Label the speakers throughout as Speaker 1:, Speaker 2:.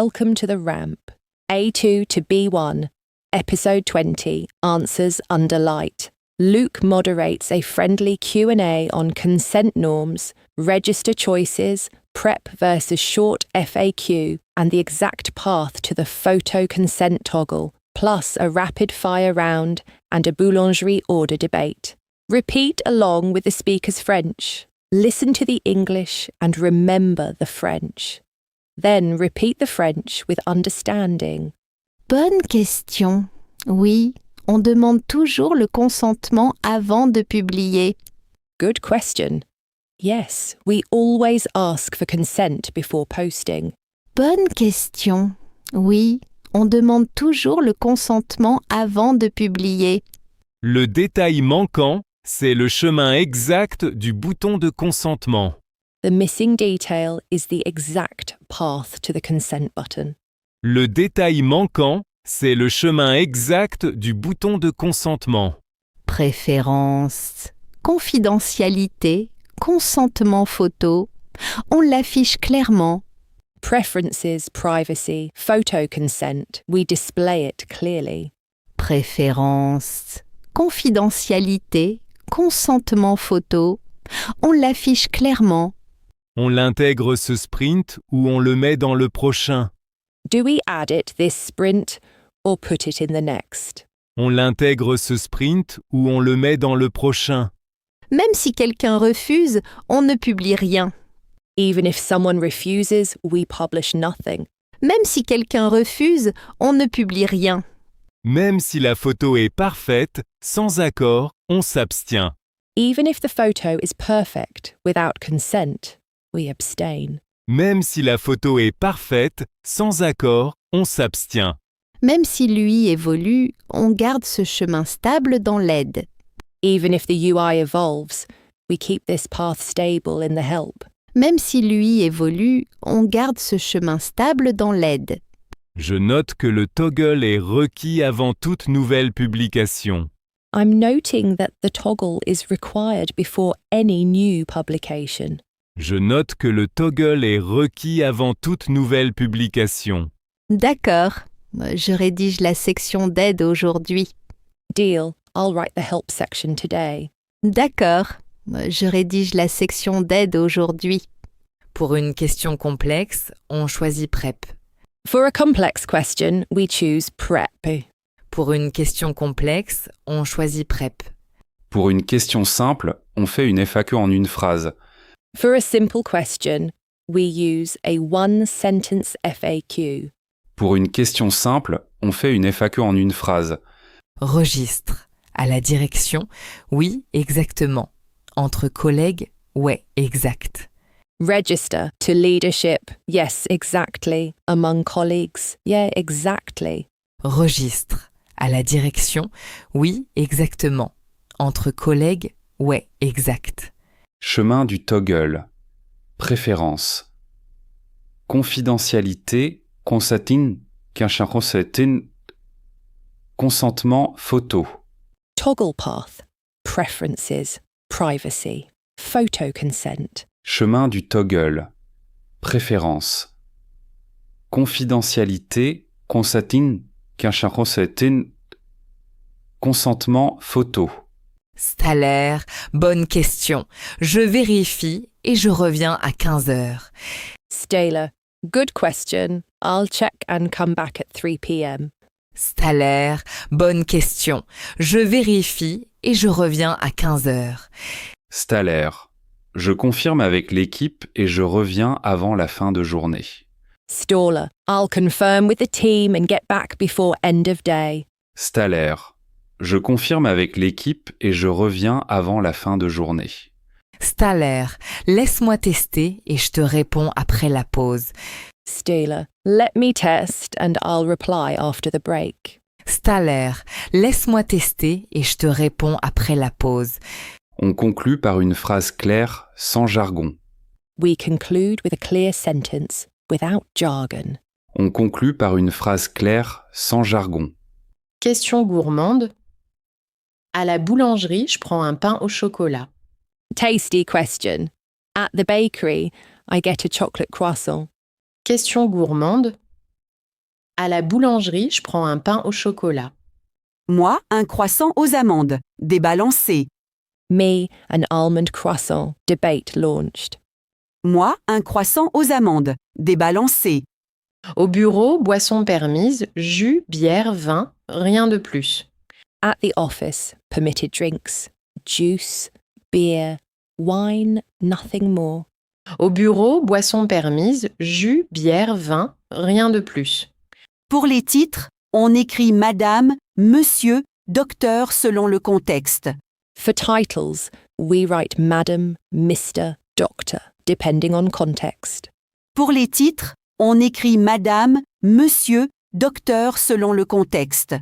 Speaker 1: Welcome to the ramp. A2 to B1. Episode 20. Answers under light. Luke moderates a friendly Q&A on consent norms, register choices, prep versus short FAQ, and the exact path to the photo consent toggle, plus a rapid-fire round and a boulangerie order debate. Repeat along with the speaker's French. Listen to the English and remember the French. Then repeat the French with understanding.
Speaker 2: Bonne question. Oui, on demande toujours le consentement avant de publier.
Speaker 1: Good question. Yes, we always ask for consent before posting.
Speaker 2: Bonne question. Oui, on demande toujours le consentement avant de publier.
Speaker 3: Le détail manquant, c'est le chemin exact du bouton de consentement.
Speaker 1: The missing detail is the exact path to the consent button.
Speaker 3: Le détail manquant, c'est le chemin exact du bouton de consentement.
Speaker 2: Préférence, confidentialité, consentement photo. On l'affiche clairement.
Speaker 1: Preferences, privacy, photo consent. We display it clearly.
Speaker 2: Préférence, confidentialité, consentement photo. On l'affiche clairement.
Speaker 3: On l'intègre ce sprint ou on le met dans le prochain.
Speaker 1: Do we add it this sprint or put it in the next?
Speaker 3: On l'intègre ce sprint ou on le met dans le prochain.
Speaker 2: Même si quelqu'un refuse, on ne publie rien.
Speaker 1: Even if someone refuses, we publish nothing.
Speaker 2: Même si quelqu'un refuse, on ne publie rien.
Speaker 3: Même si la photo est parfaite, sans accord, on s'abstient.
Speaker 1: Even if the photo is perfect without consent, we abstain.
Speaker 3: Même si la photo est parfaite, sans accord, on s'abstient.
Speaker 2: Même si l'UI évolue, on garde ce chemin stable dans l'aide.
Speaker 1: Even if the UI evolves, we keep this path stable in the help.
Speaker 2: Même si l'UI évolue, on garde ce chemin stable dans l'aide.
Speaker 3: Je note que le toggle est requis avant toute nouvelle publication.
Speaker 1: I'm noting that the toggle is required before any new publication.
Speaker 3: Je note que le toggle est requis avant toute nouvelle publication.
Speaker 2: D'accord. Je rédige la section d'aide aujourd'hui.
Speaker 1: Deal. I'll write the help section today.
Speaker 2: D'accord. Je rédige la section d'aide aujourd'hui.
Speaker 4: Pour une question complexe, on choisit PREP.
Speaker 1: For a complex question, we choose PrEP.
Speaker 4: Pour une question complexe, on choisit PREP.
Speaker 5: Pour une question simple, on fait une FAQ en une phrase.
Speaker 1: For a simple question, we use a one-sentence FAQ.
Speaker 5: Pour une question simple, on fait une FAQ en une phrase.
Speaker 4: Registre. À la direction, oui, exactement. Entre collègues, ouais, exact.
Speaker 1: Register. To leadership, yes, exactly. Among colleagues, yeah, exactly.
Speaker 4: Registre. À la direction, oui, exactement. Entre collègues, ouais, exact.
Speaker 5: Chemin du toggle. Préférence. Confidentialité, consenting, consentement photo.
Speaker 1: Toggle path. Preferences. Privacy. Photo consent.
Speaker 5: Chemin du toggle. Préférence. Confidentialité, consenting, consentement photo.
Speaker 4: Staller, bonne question. Je vérifie et je reviens à 15 heures.
Speaker 1: Staler. Good question. I'll check and come back at 3 p.m.
Speaker 4: Staller, bonne question. Je vérifie et je reviens à 15 heures.
Speaker 5: Staller. Je confirme avec l'équipe et je reviens avant la fin de journée.
Speaker 1: Staller. I'll confirm with the team and get back before end of day.
Speaker 5: Staller. Je confirme avec l'équipe et je reviens avant la fin de journée.
Speaker 4: Staller, laisse-moi tester et je te réponds après la pause.
Speaker 1: Staler. Let me test and I'll reply after the break.
Speaker 4: Staller, laisse-moi tester et je te réponds après la pause.
Speaker 5: On conclut par une phrase claire, sans jargon.
Speaker 1: We conclude with a clear sentence, without jargon.
Speaker 5: On conclut par une phrase claire, sans jargon.
Speaker 6: Question gourmande. À la boulangerie, je prends un pain au chocolat.
Speaker 1: Tasty question. At the bakery, I get a chocolate croissant.
Speaker 6: Question gourmande. À la boulangerie, je prends un pain au chocolat.
Speaker 7: Moi, un croissant aux amandes, débalancé.
Speaker 1: Me, an almond croissant. Debate launched.
Speaker 7: Moi, un croissant aux amandes, débalancé.
Speaker 6: Au bureau, boisson permise, jus, bière, vin, rien de plus.
Speaker 1: At the office, permitted drinks. Juice, beer, wine, nothing more.
Speaker 6: Au bureau, boisson permise, jus, bière, vin, rien de plus.
Speaker 7: Pour les titres, on écrit Madame, Monsieur, Docteur selon le contexte.
Speaker 1: For titles, we write Madam, Mr, Doctor, depending on context.
Speaker 7: Pour les titres, on écrit Madame, Monsieur, Docteur selon le contexte.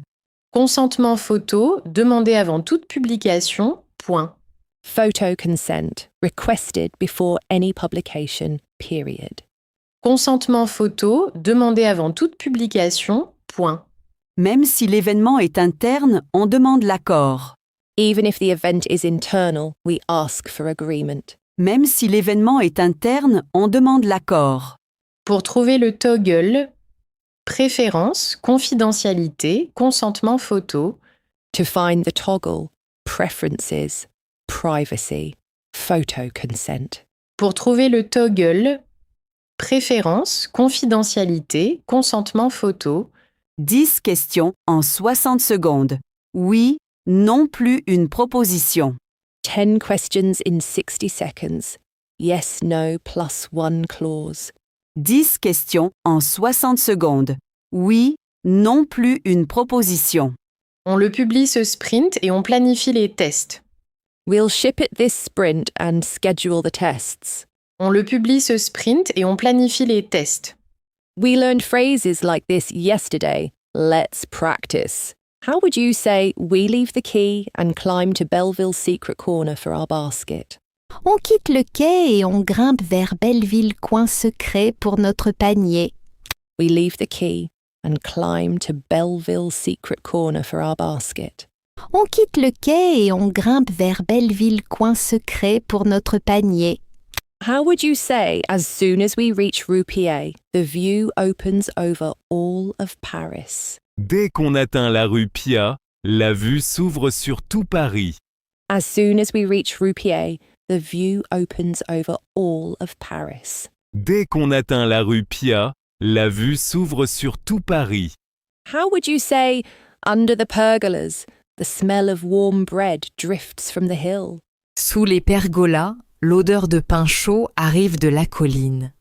Speaker 6: Consentement photo, demandé avant toute publication, point.
Speaker 1: Photo consent, requested before any publication, period.
Speaker 6: Consentement photo, demandé avant toute publication, point.
Speaker 7: Même si l'événement est interne, on demande l'accord.
Speaker 1: Even if the event is internal, we ask for agreement.
Speaker 7: Même si l'événement est interne, on demande l'accord.
Speaker 6: Pour trouver le toggle, préférence, confidentialité, consentement photo.
Speaker 1: To find the toggle, preferences, privacy, photo consent.
Speaker 6: Pour trouver le toggle, préférence, confidentialité, consentement photo.
Speaker 7: 10 questions en 60 secondes. Oui, non plus une proposition.
Speaker 1: 10 questions in 60 seconds. Yes, no, plus one clause.
Speaker 7: 10 questions en 60 secondes. Oui, non plus une proposition.
Speaker 6: On le publie ce sprint et on planifie les tests.
Speaker 1: We'll ship it this sprint and schedule the tests.
Speaker 6: On le publie ce sprint et on planifie les tests.
Speaker 1: We learned phrases like this yesterday. Let's practice. How would you say we leave the key and climb to Belleville's secret corner for our basket?
Speaker 2: On quitte le quai et on grimpe vers Belleville coin secret pour notre panier.
Speaker 1: We leave the key and climb to Belleville's secret corner for our basket.
Speaker 2: On quitte le quai et on grimpe vers Belleville coin secret pour notre panier.
Speaker 1: How would you say, as soon as we reach Rue Pied, the view opens over all of Paris?
Speaker 3: Dès qu'on atteint la rue Pia, la vue s'ouvre sur tout Paris.
Speaker 1: As soon as we reach Rue Pied, the view opens over all of Paris.
Speaker 3: Dès qu'on atteint la rue Pia, la vue s'ouvre sur tout Paris.
Speaker 1: How would you say, under the pergolas, the smell of warm bread drifts from the hill?
Speaker 4: Sous les pergolas, l'odeur de pain chaud arrive de la colline.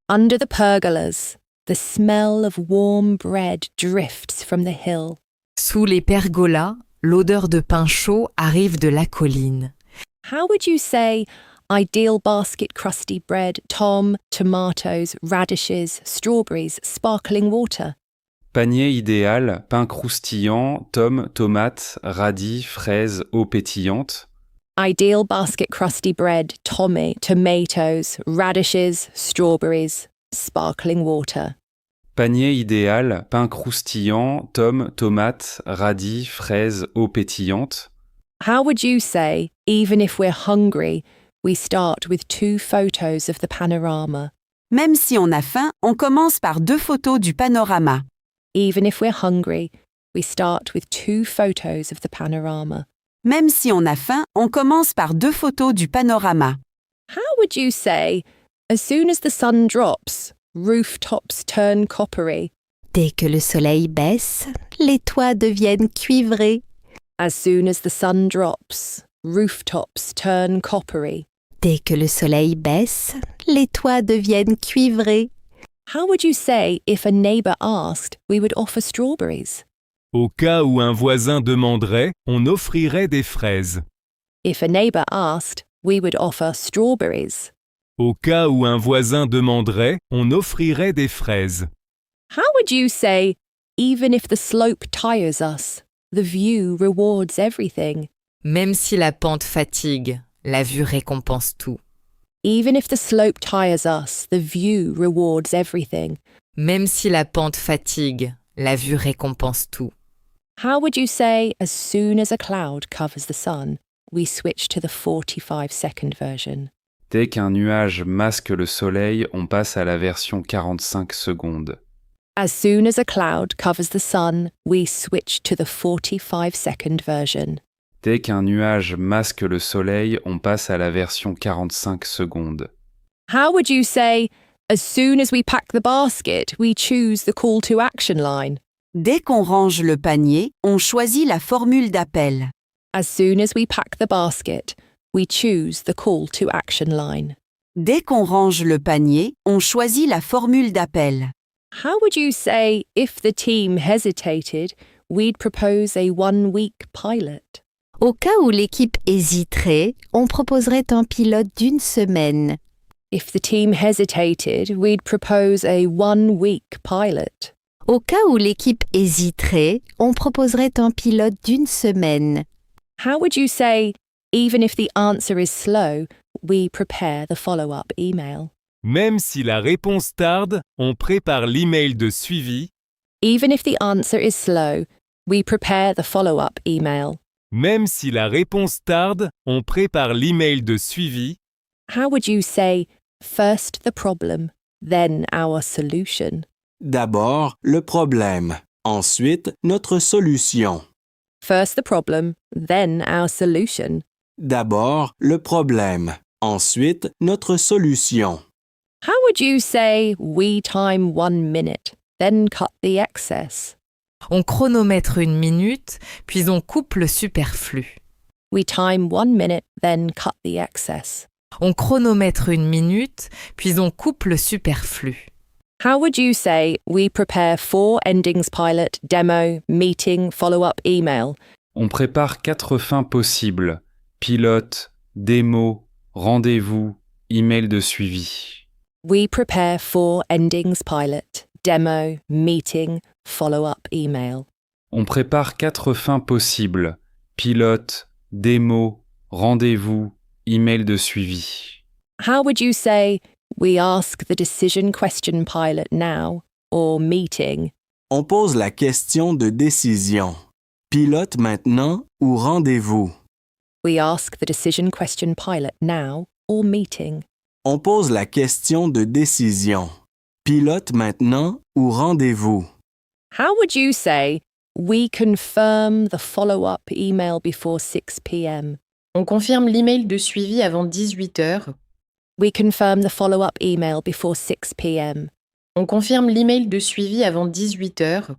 Speaker 1: Under the pergolas, the smell of warm bread drifts from the hill.
Speaker 4: Sous les pergolas, l'odeur de pain chaud arrive de la colline.
Speaker 1: How would you say, ideal basket crusty bread, Tom, tomatoes, radishes, strawberries, sparkling water?
Speaker 5: Panier idéal, pain croustillant, tomes, tomates, radis, fraises, eau pétillante.
Speaker 1: Ideal basket crusty bread, Tommy, tomatoes, radishes, strawberries, sparkling water.
Speaker 5: Panier idéal, pain croustillant, tomes, tomates, radis, fraises, eau pétillante.
Speaker 1: How would you say, even if we're hungry, we start with 2 photos of the panorama?
Speaker 7: Même si on a faim, on commence par 2 photos du panorama.
Speaker 1: Even if we're hungry, we start with 2 photos of the panorama.
Speaker 7: Même si on a faim, on commence par 2 photos du panorama.
Speaker 1: How would you say, as soon as the sun drops, rooftops turn coppery?
Speaker 2: Dès que le soleil baisse, les toits deviennent cuivrés.
Speaker 1: As soon as the sun drops, rooftops turn coppery.
Speaker 2: Dès que le soleil baisse, les toits deviennent cuivrés.
Speaker 1: How would you say if a neighbour asked, we would offer strawberries?
Speaker 3: Au cas où un voisin demanderait, on offrirait des fraises.
Speaker 1: If a neighbour asked, we would offer strawberries.
Speaker 3: Au cas où un voisin demanderait, on offrirait des fraises.
Speaker 1: How would you say, even if the slope tires us, the view rewards everything?
Speaker 4: Même si la pente fatigue, la vue récompense tout.
Speaker 1: Even if the slope tires us, the view rewards everything.
Speaker 4: Même si la pente fatigue, la vue récompense tout.
Speaker 1: How would you say, as soon as a cloud covers the sun, we switch to the 45-second version?
Speaker 5: Dès qu'un nuage masque le soleil, on passe à la version 45 secondes.
Speaker 1: As soon as a cloud covers the sun, we switch to the 45-second version.
Speaker 5: Dès qu'un nuage masque le soleil, on passe à la version 45 secondes.
Speaker 1: How would you say, as soon as we pack the basket, we choose the call to action line?
Speaker 7: Dès qu'on range le panier, on choisit la formule d'appel.
Speaker 1: As soon as we pack the basket, we choose the call to action line.
Speaker 7: Dès qu'on range le panier, on choisit la formule d'appel.
Speaker 1: How would you say, if the team hesitated, we'd propose a 1-week pilot?
Speaker 2: Au cas où l'équipe hésiterait, on proposerait un pilote d'une semaine.
Speaker 1: If the team hesitated, we'd propose a 1-week pilot.
Speaker 2: Au cas où l'équipe hésiterait, on proposerait un pilote d'une semaine.
Speaker 1: How would you say, even if the answer is slow, we prepare the follow-up email?
Speaker 3: Même si la réponse tarde, on prépare l'email de suivi.
Speaker 1: Even if the answer is slow, we prepare the follow-up email.
Speaker 3: Même si la réponse tarde, on prépare l'email de suivi.
Speaker 1: How would you say, first the problem, then our solution?
Speaker 8: D'abord, le problème. Ensuite, notre solution.
Speaker 1: First the problem, then our solution.
Speaker 8: D'abord, le problème. Ensuite, notre solution.
Speaker 1: How would you say, we time 1 minute, then cut the excess?
Speaker 4: On chronomètre 1 minute, puis on coupe le superflu.
Speaker 1: We time 1 minute, then cut the excess.
Speaker 4: On chronomètre 1 minute, puis on coupe le superflu.
Speaker 1: How would you say, we prepare 4 endings pilot, demo, meeting, follow-up email?
Speaker 5: On prépare 4 fins possibles. Pilote, démo, rendez-vous, email de suivi.
Speaker 1: We prepare 4 endings pilot, demo, meeting, follow-up email.
Speaker 5: On prépare 4 fins possibles. Pilote, démo, rendez-vous, email de suivi.
Speaker 1: How would you say, we ask the decision question pilot now, or meeting?
Speaker 8: On pose la question de décision. Pilote maintenant ou rendez-vous?
Speaker 1: We ask the decision question pilot now, or meeting?
Speaker 8: On pose la question de décision. Pilote maintenant ou rendez-vous?
Speaker 1: How would you say, we confirm the follow-up email before 6 p.m.?
Speaker 6: On confirme l'email de suivi avant 18 heures.
Speaker 1: We confirm the follow-up email before 6 p.m.
Speaker 6: On confirme l'email de suivi avant 18 heures.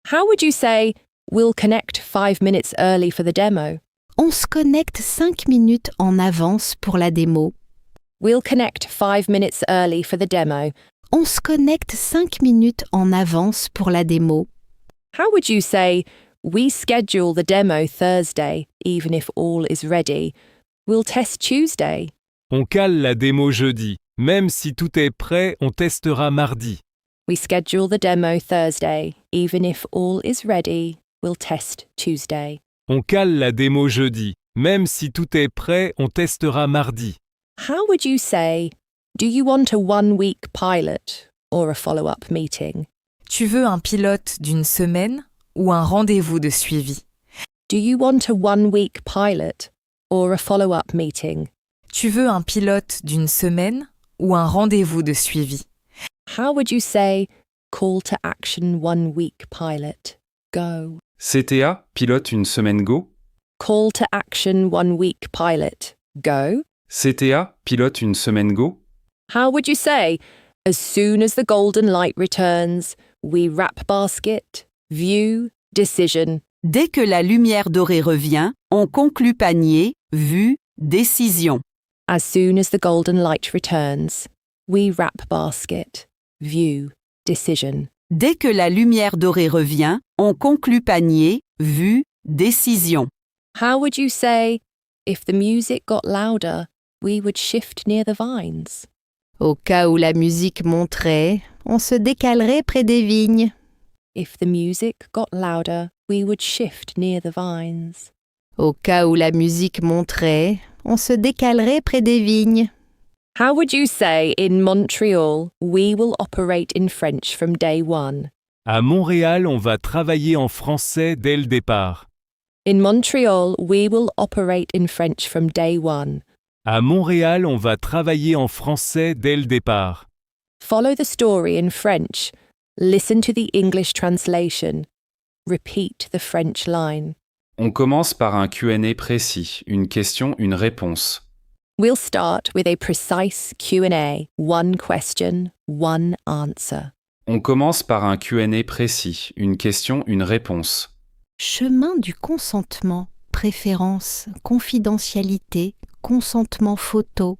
Speaker 1: How would you say, we'll connect 5 minutes early for the demo?
Speaker 2: On se connecte 5 minutes en avance pour la démo.
Speaker 1: We'll connect 5 minutes early for the demo.
Speaker 2: On se connecte 5 minutes en avance pour la démo.
Speaker 1: How would you say, we schedule the demo Thursday, even if all is ready? We'll test Tuesday.
Speaker 3: On cale la démo jeudi. Même si tout est prêt, on testera mardi.
Speaker 1: We schedule the demo Thursday, even if all is ready. We'll test Tuesday.
Speaker 3: On cale la démo jeudi. Même si tout est prêt, on testera mardi.
Speaker 1: How would you say, do you want a 1-week pilot or a follow-up meeting?
Speaker 4: Tu veux un pilote d'une semaine ou un rendez-vous de suivi?
Speaker 1: Do you want a 1-week pilot or a follow-up meeting?
Speaker 4: Tu veux un pilote d'une semaine ou un rendez-vous de suivi?
Speaker 1: How would you say, call to action 1-week pilot, go?
Speaker 5: CTA, pilote une semaine go.
Speaker 1: Call to action 1-week pilot, go?
Speaker 5: CTA, pilote une semaine go.
Speaker 1: How would you say, as soon as the golden light returns, we wrap basket, view, decision?
Speaker 7: Dès que la lumière dorée revient, on conclut panier, vue, décision.
Speaker 1: As soon as the golden light returns, we wrap basket, view, decision.
Speaker 7: Dès que la lumière dorée revient, on conclut panier, vue, décision.
Speaker 1: How would you say, if the music got louder, we would shift near the vines?
Speaker 2: Au cas où la musique monterait, on se décalerait près des vignes.
Speaker 1: If the music got louder, we would shift near the vines.
Speaker 2: Au cas où la musique monterait, on se décalerait près des vignes.
Speaker 1: How would you say, in Montreal, we will operate in French from day one?
Speaker 3: À Montréal, on va travailler en français dès le départ.
Speaker 1: In Montreal, we will operate in French from day one.
Speaker 3: À Montréal, on va travailler en français dès le départ.
Speaker 1: Follow the story in French. Listen to the English translation. Repeat the French line.
Speaker 5: On commence par un Q&A précis, une question, une réponse.
Speaker 1: We'll start with a precise Q&A, one question, one answer.
Speaker 5: On commence par un Q&A précis, une question, une réponse.
Speaker 2: Chemin du consentement, préférence, confidentialité, consentement photo.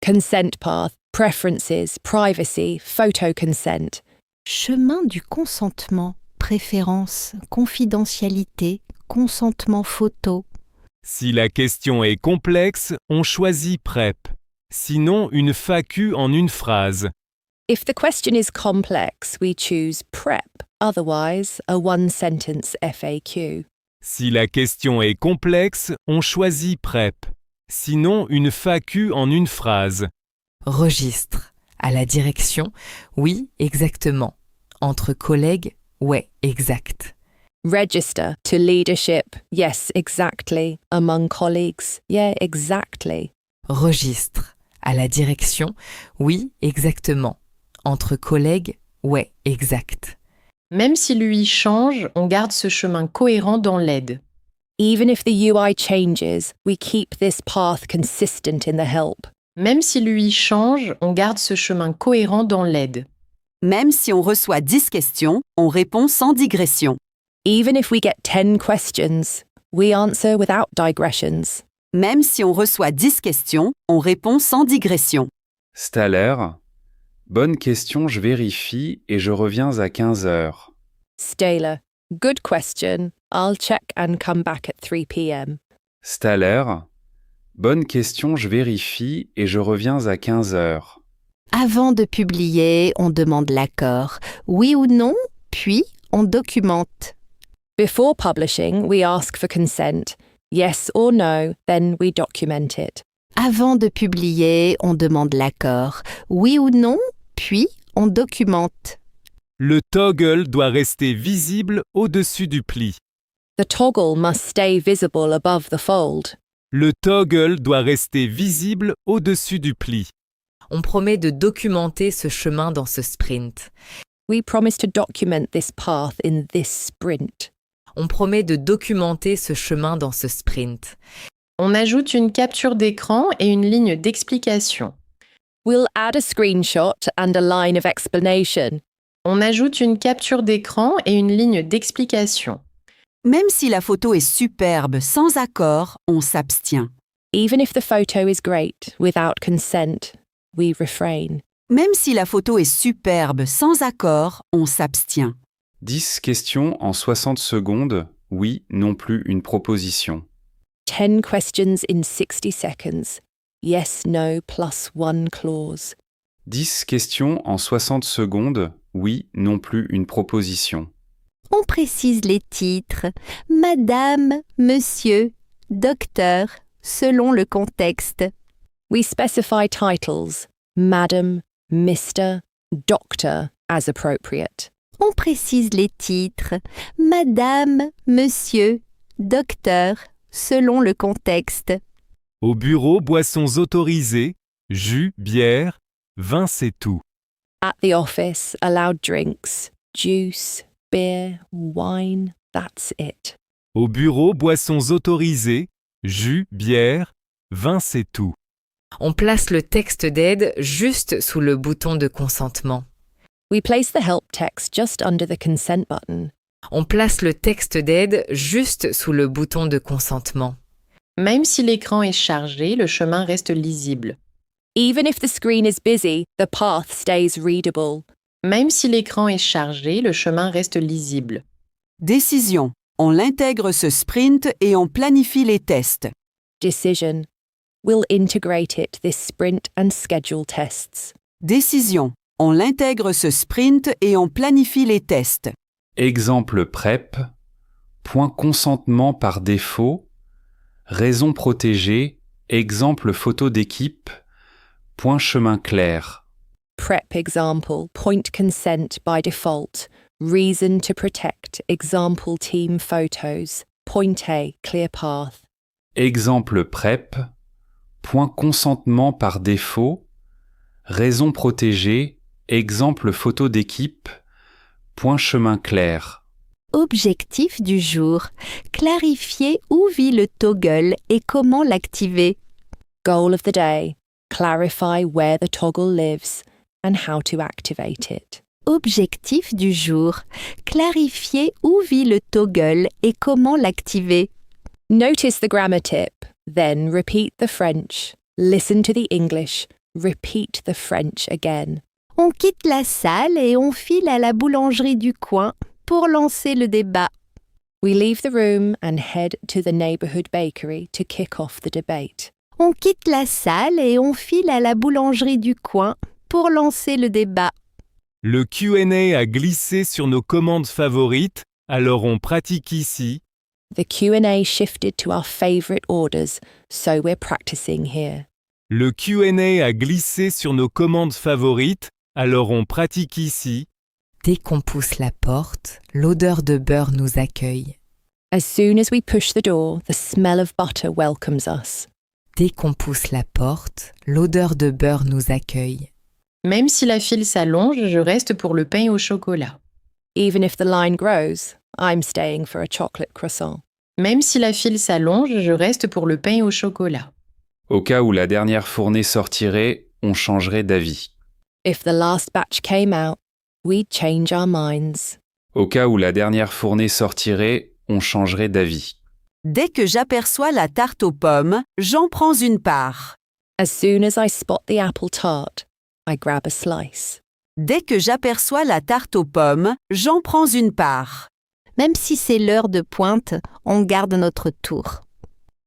Speaker 1: Consent path, preferences, privacy, photo consent.
Speaker 2: Chemin du consentement, préférence, confidentialité, consentement photo.
Speaker 3: Si la question est complexe, on choisit PrEP. Sinon, une FAQ en une phrase.
Speaker 1: If the question is complex, we choose PrEP, otherwise a one-sentence FAQ.
Speaker 3: Si la question est complexe, on choisit PrEP. Sinon, une FAQ en une phrase.
Speaker 4: Registre. À la direction, oui, exactement. Entre collègues, ouais, exact.
Speaker 1: Register to leadership, yes, exactly. Among colleagues, yeah, exactly.
Speaker 4: Registre. À la direction, oui, exactement. Entre collègues, ouais, exact.
Speaker 6: Même si l'UI change, on garde ce chemin cohérent dans l'aide.
Speaker 1: Even if the UI changes, we keep this path consistent in the help.
Speaker 6: Même si l'UI change, on garde ce chemin cohérent dans l'aide.
Speaker 7: Même si on reçoit 10 questions, on répond sans digression.
Speaker 1: Even if we get 10 questions, we answer without digressions.
Speaker 7: Même si on reçoit 10 questions, on répond sans digression.
Speaker 5: Staller. Bonne question, je vérifie et je reviens à 15 heures.
Speaker 1: Staler. Good question. I'll check and come back at 3 p.m.
Speaker 5: Staller. Bonne question, je vérifie et je reviens à 15 heures.
Speaker 2: Avant de publier, on demande l'accord. Oui ou non, puis on documente.
Speaker 1: Before publishing, we ask for consent. Yes or no, then we document it.
Speaker 2: Avant de publier, on demande l'accord. Oui ou non, puis on documente.
Speaker 3: Le toggle doit rester visible au-dessus du pli.
Speaker 1: The toggle must stay visible above the fold.
Speaker 3: Le toggle doit rester visible au-dessus du pli.
Speaker 4: On promet de documenter ce chemin dans ce sprint.
Speaker 1: We promise to document this path in this sprint.
Speaker 4: On promet de documenter ce chemin dans ce sprint.
Speaker 6: On ajoute une capture d'écran et une ligne d'explication.
Speaker 1: We'll add a screenshot and a line of explanation.
Speaker 6: On ajoute une capture d'écran et une ligne d'explication.
Speaker 7: Même si la photo est superbe, sans accord, on s'abstient.
Speaker 1: Even if the photo is great, without consent, we refrain.
Speaker 7: Même si la photo est superbe, sans accord, on s'abstient.
Speaker 5: 10 questions en 60 secondes, oui, non plus une proposition.
Speaker 1: 10 questions in 60 seconds. Yes, no, plus one clause.
Speaker 5: 10 questions en 60 secondes, oui, non plus une proposition.
Speaker 2: On précise les titres. Madame, monsieur, docteur, selon le contexte.
Speaker 1: We specify titles, Madam, Mr., Doctor, as appropriate.
Speaker 2: On précise les titres. Madame, monsieur, docteur, selon le contexte.
Speaker 3: Au bureau, boissons autorisées, jus, bière, vin, c'est tout.
Speaker 1: At the office, allowed drinks, juice, beer, wine, that's it.
Speaker 3: Au bureau, boissons autorisées, jus, bière, vin, c'est tout.
Speaker 4: On place le texte d'aide juste sous le bouton de consentement.
Speaker 1: We place the help text just under the consent button.
Speaker 4: On place le texte d'aide juste sous le bouton de consentement.
Speaker 6: Même si l'écran est chargé, le chemin reste lisible.
Speaker 1: Even if the screen is busy, the path stays readable.
Speaker 6: Même si l'écran est chargé, le chemin reste lisible.
Speaker 7: Décision. On l'intègre ce sprint et on planifie les tests.
Speaker 1: Decision. We'll integrate it this sprint and schedule tests.
Speaker 7: Décision. On l'intègre ce sprint et on planifie les tests.
Speaker 5: Exemple PrEP. Point consentement par défaut. Raison protégée. Exemple photo d'équipe. Point chemin clair.
Speaker 1: PrEP example, point consent by default. Reason to protect, example team photos. Point A, clear path.
Speaker 5: Exemple PrEP. Point consentement par défaut. Raison protégée. Exemple photo d'équipe. Point chemin clair.
Speaker 2: Objectif du jour. Clarifier où vit le toggle et comment l'activer.
Speaker 1: Goal of the day. Clarify where the toggle lives and how to activate it.
Speaker 2: Objectif du jour. Clarifier où vit le toggle et comment l'activer.
Speaker 1: Notice the grammar tip, then repeat the French. Listen to the English. Repeat the French again.
Speaker 2: On quitte la salle et on file à la boulangerie du coin pour lancer le débat.
Speaker 1: We leave the room and head to the neighbourhood bakery to kick off the debate.
Speaker 2: On quitte la salle et on file à la boulangerie du coin pour lancer le débat.
Speaker 3: Le Q&A a glissé sur nos commandes favorites, alors on pratique ici.
Speaker 1: The Q&A shifted to our favourite orders, so we're practicing here.
Speaker 3: Le Q&A a glissé sur nos commandes favorites, alors on pratique ici.
Speaker 4: Dès qu'on pousse la porte, l'odeur de beurre nous accueille.
Speaker 1: As soon as we push the door, the smell of butter welcomes us.
Speaker 4: Dès qu'on pousse la porte, l'odeur de beurre nous accueille.
Speaker 6: Même si la file s'allonge, je reste pour le pain au chocolat.
Speaker 1: Even if the line grows, I'm staying for a chocolate croissant.
Speaker 6: Même si la file s'allonge, je reste pour le pain au chocolat.
Speaker 5: Au cas où la dernière fournée sortirait, on changerait d'avis.
Speaker 1: If the last batch came out, we'd change our minds.
Speaker 5: Au cas où la dernière fournée sortirait, on changerait d'avis.
Speaker 7: Dès que j'aperçois la tarte aux pommes, j'en prends une part.
Speaker 1: As soon as I spot the apple tart, I grab a slice.
Speaker 7: Dès que j'aperçois la tarte aux pommes, j'en prends une part.
Speaker 2: Même si c'est l'heure de pointe, on garde notre tour.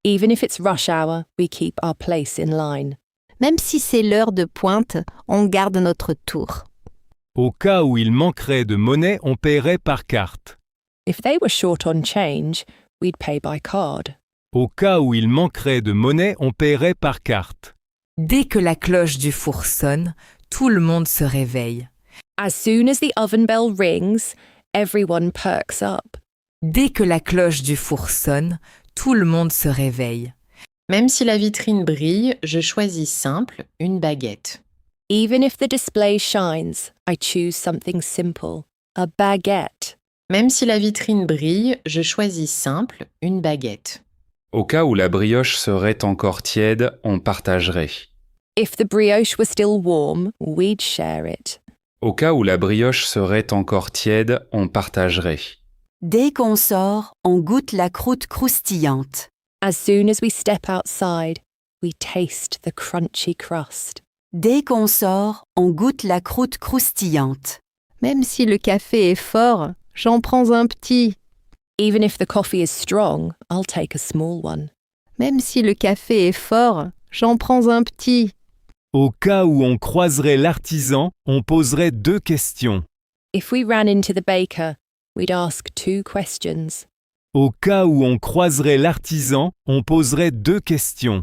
Speaker 1: Even if it's rush hour, we keep our place in line.
Speaker 2: Même si c'est l'heure de pointe, on garde notre tour.
Speaker 3: Au cas où il manquerait de monnaie, on paierait par carte.
Speaker 1: If they were short on change, we'd pay by card.
Speaker 3: Au cas où il manquerait de monnaie, on paierait par carte.
Speaker 4: Dès que la cloche du four sonne, tout le monde se réveille.
Speaker 1: As soon as the oven bell rings, everyone perks up.
Speaker 4: Dès que la cloche du four sonne, tout le monde se réveille.
Speaker 6: Même si la vitrine brille, je choisis simple, une baguette.
Speaker 1: Even if the display shines, I choose something simple, a baguette.
Speaker 6: Même si la vitrine brille, je choisis simple, une baguette.
Speaker 5: Au cas où la brioche serait encore tiède, on partagerait.
Speaker 1: If the brioche were still warm, we'd share it.
Speaker 5: Au cas où la brioche serait encore tiède, on partagerait.
Speaker 7: Dès qu'on sort, on goûte la croûte croustillante.
Speaker 1: As soon as we step outside, we taste the crunchy crust.
Speaker 7: Dès qu'on sort, on goûte la croûte croustillante.
Speaker 2: Même si le café est fort, j'en prends un petit.
Speaker 1: Even if the coffee is strong, I'll take a small one.
Speaker 2: Même si le café est fort, j'en prends un petit.
Speaker 3: Au cas où on croiserait l'artisan, on poserait 2 questions.
Speaker 1: If we ran into the baker, we'd ask 2 questions.
Speaker 3: Au cas où on croiserait l'artisan, on poserait 2 questions.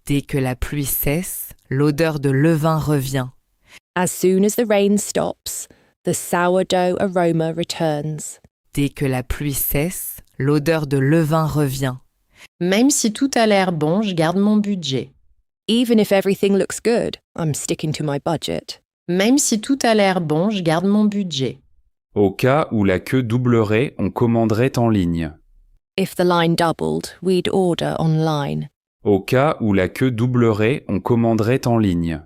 Speaker 4: Dès que la pluie cesse, l'odeur de levain revient.
Speaker 1: As soon as the rain stops, the sourdough aroma returns.
Speaker 4: Dès que la pluie cesse, l'odeur de levain revient.
Speaker 6: Même si tout a l'air bon, je garde mon budget.
Speaker 1: Even if everything looks good, I'm sticking to my budget.
Speaker 6: Même si tout a l'air bon, je garde mon budget.
Speaker 5: Au cas où la queue doublerait, on commanderait en ligne.
Speaker 1: If the line doubled, we'd order online.
Speaker 5: Au cas où la queue doublerait, on commanderait en ligne.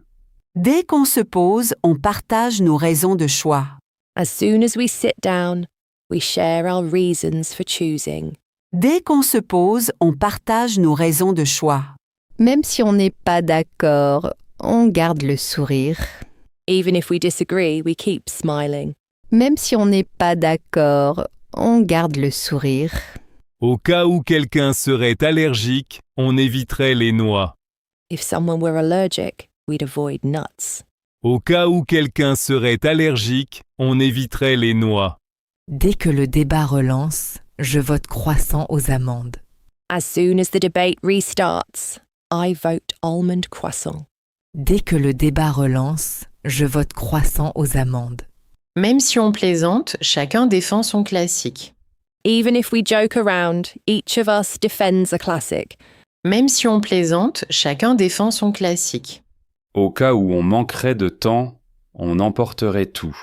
Speaker 7: Dès qu'on se pose, on partage nos raisons de choix.
Speaker 1: As soon as we sit down, we share our reasons for choosing.
Speaker 7: Dès qu'on se pose, on partage nos raisons de choix.
Speaker 2: Même si on n'est pas d'accord, on garde le sourire.
Speaker 1: Even if we disagree, we keep smiling.
Speaker 2: Même si on n'est pas d'accord, on garde le sourire.
Speaker 3: Au cas où quelqu'un serait allergique, on éviterait les noix.
Speaker 1: If someone were allergic, we'd avoid nuts.
Speaker 3: Au cas où quelqu'un serait allergique, on éviterait les noix.
Speaker 4: Dès que le débat relance, je vote croissant aux amandes.
Speaker 1: As soon as the debate restarts, I vote almond croissant.
Speaker 4: Dès que le débat relance, je vote croissant aux amandes.
Speaker 6: Même si on plaisante, chacun défend son classique.
Speaker 1: Even if we joke around, each of us defends a classic.
Speaker 6: Même si on plaisante, chacun défend son classique.
Speaker 5: Au cas où on manquerait de temps, on emporterait tout.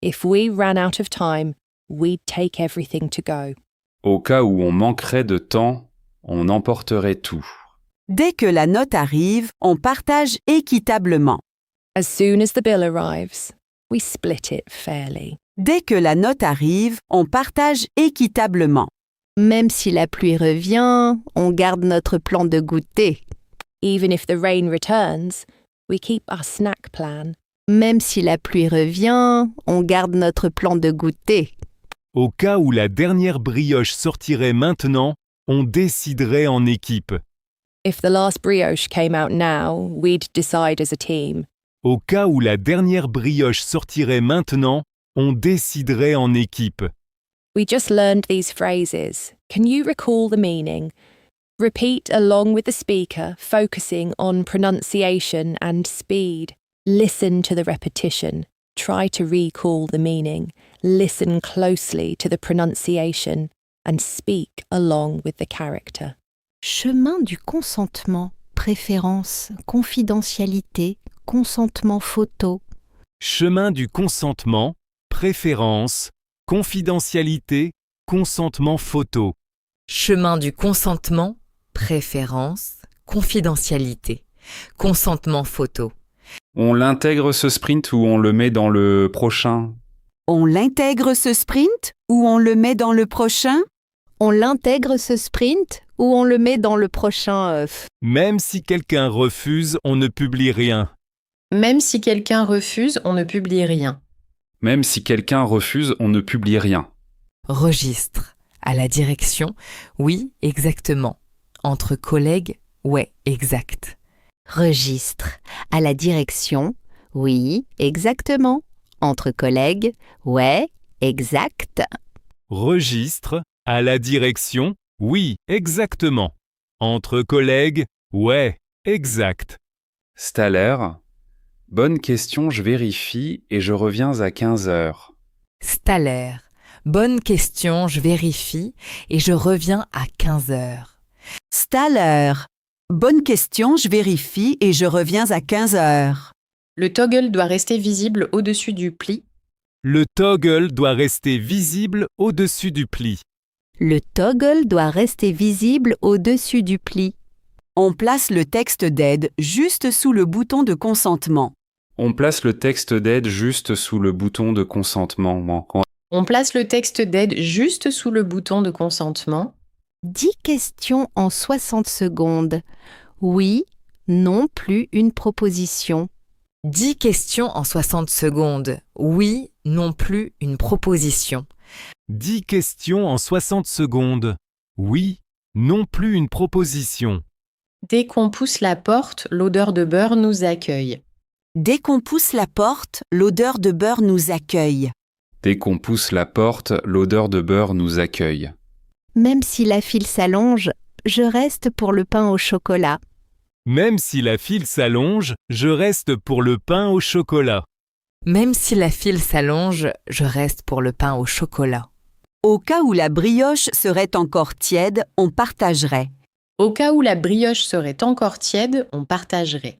Speaker 1: If we ran out of time, we'd take everything to go.
Speaker 5: Au cas où on manquerait de temps, on emporterait tout.
Speaker 7: Dès que la note arrive, on partage équitablement.
Speaker 1: As soon as the bill arrives, we split it fairly.
Speaker 7: Dès que la note arrive, on partage équitablement.
Speaker 2: Même si la pluie revient, on garde notre plan de goûter.
Speaker 1: Even if the rain returns, we keep our snack plan.
Speaker 2: Même si la pluie revient, on garde notre plan de goûter.
Speaker 3: Au cas où la dernière brioche sortirait maintenant, on déciderait en équipe.
Speaker 1: If the last brioche came out now, we'd decide as a team.
Speaker 3: Au cas où la dernière brioche sortirait maintenant, on déciderait en équipe.
Speaker 1: We just learned these phrases. Can you recall the meaning? Repeat along with the speaker, focusing on pronunciation and speed. Listen to the repetition. Try to recall the meaning. Listen closely to the pronunciation and speak along with the character.
Speaker 2: Chemin du consentement, préférence, confidentialité, consentement photo.
Speaker 3: Chemin du consentement, préférence, confidentialité, consentement photo.
Speaker 4: Chemin du consentement, préférence, confidentialité, consentement photo.
Speaker 5: On l'intègre ce sprint ou on le met dans le prochain?
Speaker 7: On l'intègre ce sprint ou on le met dans le prochain?
Speaker 2: On l'intègre ce sprint ou on le met dans le prochain
Speaker 3: Même si quelqu'un refuse, on ne publie rien.
Speaker 6: Même si quelqu'un refuse, on ne publie rien.
Speaker 5: Même si quelqu'un refuse, on ne publie rien.
Speaker 4: Registre. À la direction, oui, exactement. Entre collègues, ouais, exact.
Speaker 2: Registre. À la direction, oui, exactement. Entre collègues, ouais, exact.
Speaker 3: Registre, à la direction, oui, exactement. Entre collègues, ouais, exact.
Speaker 5: Staller. Bonne question, je vérifie et je reviens à 15 heures.
Speaker 4: Staller. Bonne question, je vérifie et je reviens à 15 heures.
Speaker 7: Staller. Bonne question, je vérifie et je reviens à 15 heures.
Speaker 6: Le toggle doit rester visible au-dessus du pli.
Speaker 3: Le toggle doit rester visible au-dessus du pli.
Speaker 2: Le toggle doit rester visible au-dessus du pli.
Speaker 7: On place le texte d'aide juste sous le bouton de consentement.
Speaker 5: On place le texte d'aide juste sous le bouton de consentement.
Speaker 6: On place le texte d'aide juste sous le bouton de consentement.
Speaker 2: 10 questions en 60 secondes. Oui, non plus une proposition.
Speaker 4: 10 questions en 60 secondes. Oui, non plus une proposition.
Speaker 3: 10 questions en 60 secondes. Oui, non plus une proposition.
Speaker 6: Dès qu'on pousse la porte, l'odeur de beurre nous accueille.
Speaker 7: Dès qu'on pousse la porte, l'odeur de beurre nous accueille.
Speaker 5: Dès qu'on pousse la porte, l'odeur de beurre nous accueille.
Speaker 2: Même si la file s'allonge, je reste pour le pain au chocolat.
Speaker 3: Même si la file s'allonge, je reste pour le pain au chocolat.
Speaker 4: Même si la file s'allonge, je reste pour le pain au chocolat.
Speaker 7: Au cas où la brioche serait encore tiède, on partagerait.
Speaker 6: Au cas où la brioche serait encore tiède, on partagerait.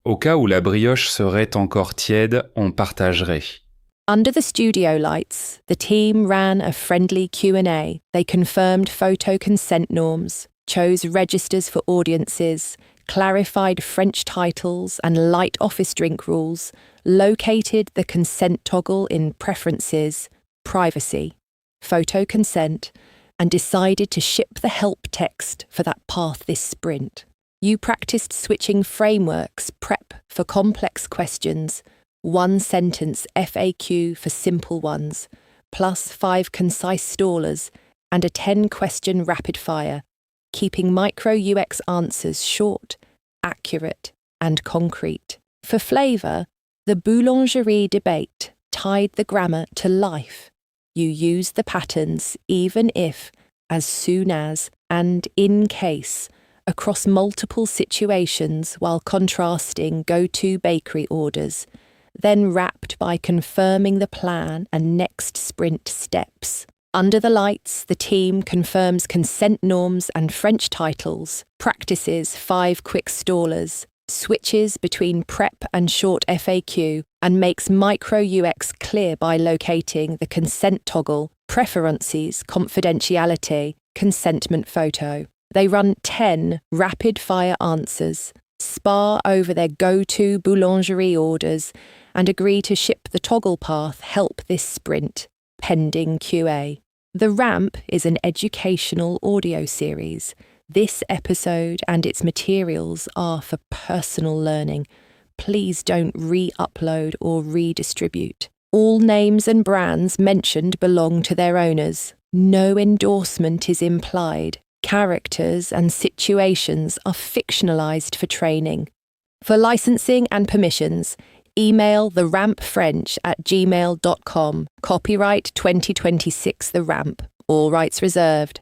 Speaker 5: Au cas où la brioche serait encore tiède, on partagerait.
Speaker 1: Under the studio lights, the team ran a friendly Q&A. They confirmed photo consent norms, chose registers for audiences, clarified French titles and light office drink rules, located the consent toggle in Preferences, Privacy, Photo Consent, and decided to ship the help text for that path this sprint. You practiced switching frameworks, prep for complex questions, 1-sentence FAQ for simple ones, plus 5 concise stallers, and a 10-question rapid fire, keeping micro UX answers short, accurate, and concrete. For flavour, the boulangerie debate tied the grammar to life. You used the patterns even if, as soon as, and in case, across multiple situations while contrasting go-to bakery orders, then wrapped by confirming the plan and next sprint steps. Under the lights, the team confirms consent norms and French titles, practices 5 quick stallers, switches between prep and short FAQ, and makes micro UX clear by locating the consent toggle, preferences, confidentiality, consentment photo. They run 10 rapid-fire answers, spar over their go-to boulangerie orders, and agree to ship the toggle path help this sprint, pending QA. The Ramp is an educational audio series. This episode and its materials are for personal learning. Please don't re-upload or redistribute. All names and brands mentioned belong to their owners. No endorsement is implied. Characters and situations are fictionalized for training. For licensing and permissions, email therampfrench@gmail.com. Copyright 2026 The Ramp. All rights reserved.